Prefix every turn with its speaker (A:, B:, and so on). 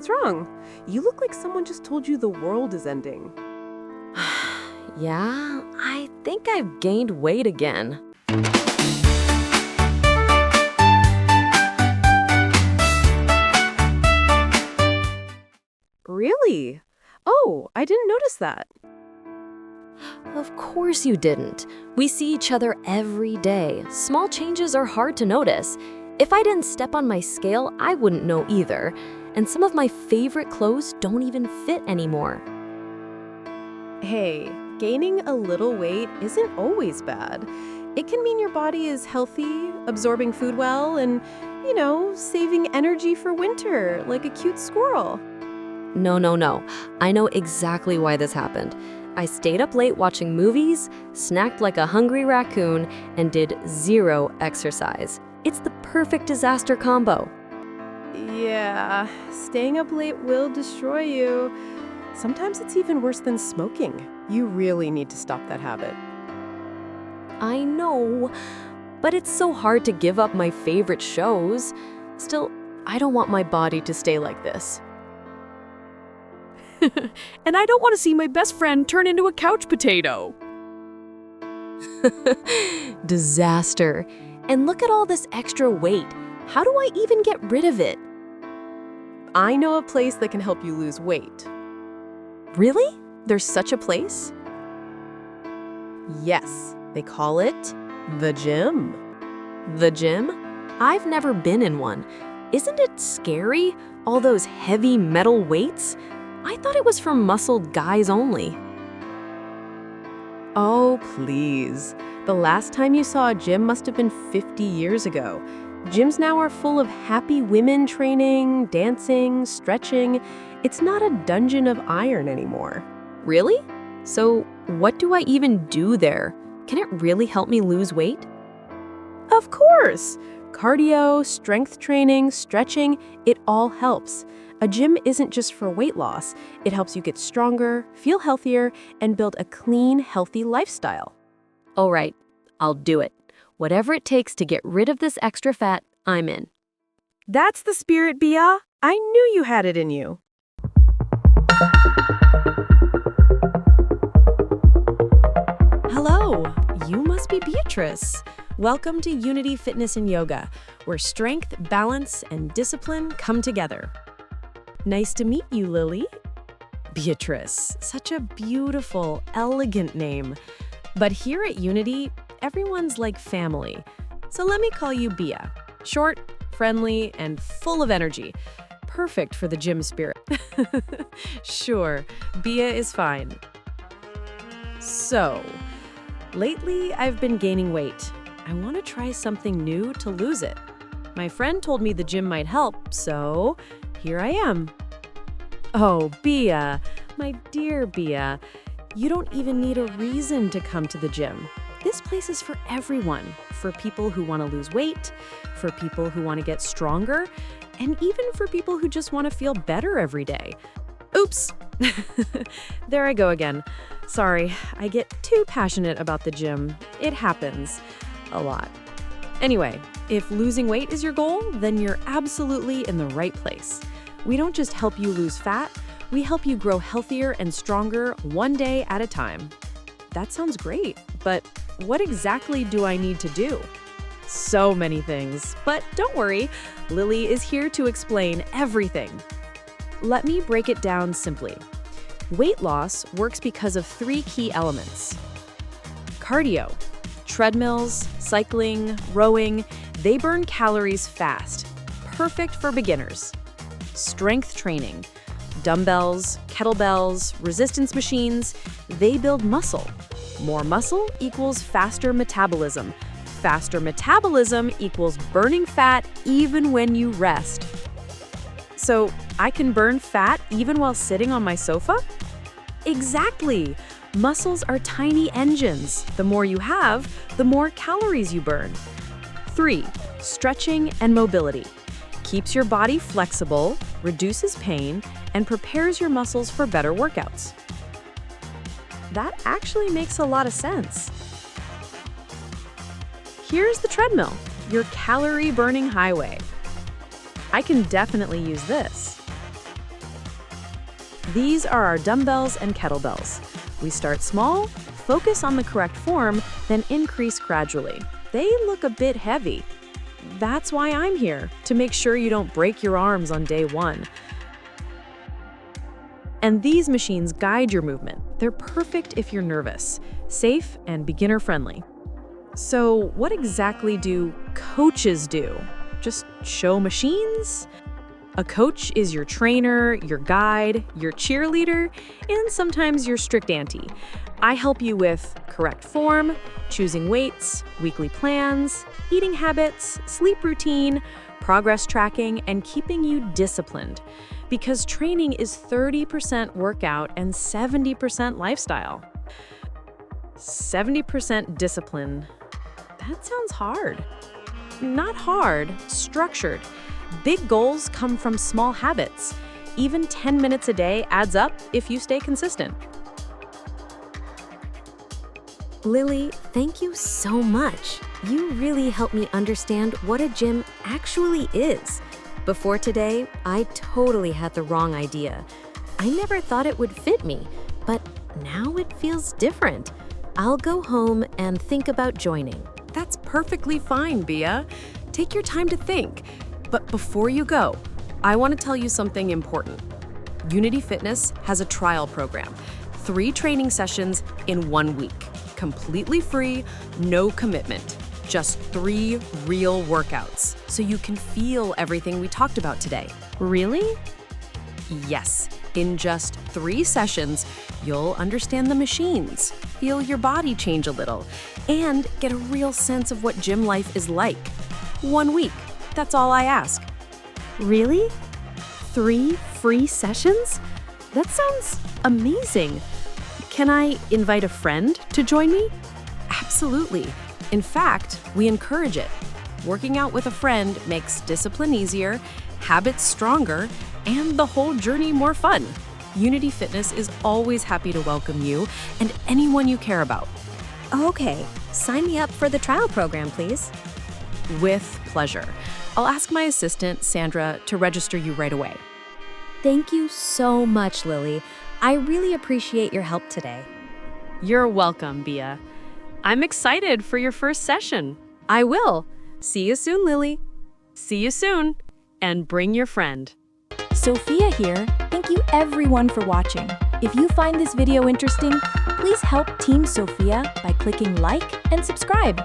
A: What's wrong? You look like someone just told you the world is ending.
B: Yeah, I think I've gained weight again.
A: Really? Oh, I didn't notice that.
B: Of course you didn't. We see each other every day. Small changes are hard to notice. If I didn't step on my scale, I wouldn't know either. And some of my favorite clothes don't even fit anymore.
A: Hey, gaining a little weight isn't always bad. It can mean your body is healthy, absorbing food well, and, saving energy for winter, like a cute squirrel.
B: No. I know exactly why this happened. I stayed up late watching movies, snacked like a hungry raccoon, and did 0 exercise. It's the perfect disaster combo.
A: Yeah, staying up late will destroy you. Sometimes it's even worse than smoking. You really need to stop that habit.
B: I know, but it's so hard to give up my favorite shows. Still, I don't want my body to stay like this.
C: And I don't want to see my best friend turn into a couch potato.
B: Disaster. And look at all this extra weight. How do I even get rid of it?
A: I know a place that can help you lose weight.
B: Really?
A: There's such a place? Yes, they call it the gym.
B: The gym? I've never been in one. Isn't it scary? All those heavy metal weights? I thought it was for muscled guys only.
A: Oh, please. The last time you saw a gym must have been 50 years ago. Gyms now are full of happy women training, dancing, stretching. It's not a dungeon of iron anymore.
B: Really? So what do I even do there? Can it really help me lose weight?
A: Of course! Cardio, strength training, stretching, it all helps. A gym isn't just for weight loss. It helps you get stronger, feel healthier, and build a clean, healthy lifestyle.
B: All right, I'll do it. Whatever it takes to get rid of this extra fat, I'm in.
A: That's the spirit, Bia. I knew you had it in you. Hello, you must be Beatrice. Welcome to Unity Fitness and Yoga, where strength, balance, and discipline come together. Nice to meet you, Lily. Beatrice, such a beautiful, elegant name. But here at Unity, everyone's like family. So let me call you Bia. Short, friendly, and full of energy. Perfect for the gym spirit. Sure, Bia is fine. So, lately I've been gaining weight. I want to try something new to lose it. My friend told me the gym might help, so here I am. Oh, Bia, my dear Bia, you don't even need a reason to come to the gym. This place is for everyone, for people who want to lose weight, for people who want to get stronger, and even for people who just want to feel better every day. Oops! There I go again. Sorry, I get too passionate about the gym. It happens a lot. Anyway, if losing weight is your goal, then you're absolutely in the right place. We don't just help you lose fat, we help you grow healthier and stronger one day at a time. That sounds great, but what exactly do I need to do? So many things, but don't worry, Lily is here to explain everything. Let me break it down simply. Weight loss works because of 3 key elements. Cardio. Treadmills, cycling, rowing, they burn calories fast. Perfect for beginners. Strength training. Dumbbells, kettlebells, resistance machines, they build muscle. More muscle equals faster metabolism. Faster metabolism equals burning fat even when you rest. So I can burn fat even while sitting on my sofa? Exactly! Muscles are tiny engines. The more you have, the more calories you burn. 3. Stretching and mobility. Keeps your body flexible, reduces pain, and prepares your muscles for better workouts. That actually makes a lot of sense. Here's the treadmill, your calorie-burning highway. I can definitely use this. These are our dumbbells and kettlebells. We start small, focus on the correct form, then increase gradually. They look a bit heavy. That's why I'm here, to make sure you don't break your arms on day one. And these machines guide your movement. They're perfect if you're nervous, safe and beginner-friendly. So what exactly do coaches do? Just show machines? A coach is your trainer, your guide, your cheerleader, and sometimes your strict auntie. I help you with correct form, choosing weights, weekly plans, eating habits, sleep routine, progress tracking, and keeping you disciplined. Because training is 30% workout and 70% lifestyle. 70% discipline. That sounds hard. Not hard, structured. Big goals come from small habits. Even 10 minutes a day adds up if you stay consistent.
B: Lily, thank you so much. You really helped me understand what a gym actually is. Before today, I totally had the wrong idea. I never thought it would fit me, but now it feels different. I'll go home and think about joining.
A: That's perfectly fine, Bia. Take your time to think. But before you go, I want to tell you something important. Unity Fitness has a trial program. 3 training sessions in 1 week. Completely free, no commitment. Just 3 real workouts, so you can feel everything we talked about today.
B: Really?
A: Yes, in just 3 sessions, you'll understand the machines, feel your body change a little, and get a real sense of what gym life is like. 1 week, that's all I ask.
B: Really? 3 free sessions?
A: That sounds amazing. Can I invite a friend to join me? Absolutely. In fact, we encourage it. Working out with a friend makes discipline easier, habits stronger, and the whole journey more fun. Unity Fitness is always happy to welcome you and anyone you care about.
B: Okay, sign me up for the trial program, please.
A: With pleasure. I'll ask my assistant, Sandra, to register you right away.
B: Thank you so much, Lily. I really appreciate your help today.
A: You're welcome, Bia. I'm excited for your first session. I will. See you soon, Lily. See you soon. And bring your friend.
D: Sofia here. Thank you everyone for watching. If you find this video interesting, please help Team Sofia by clicking like and subscribe.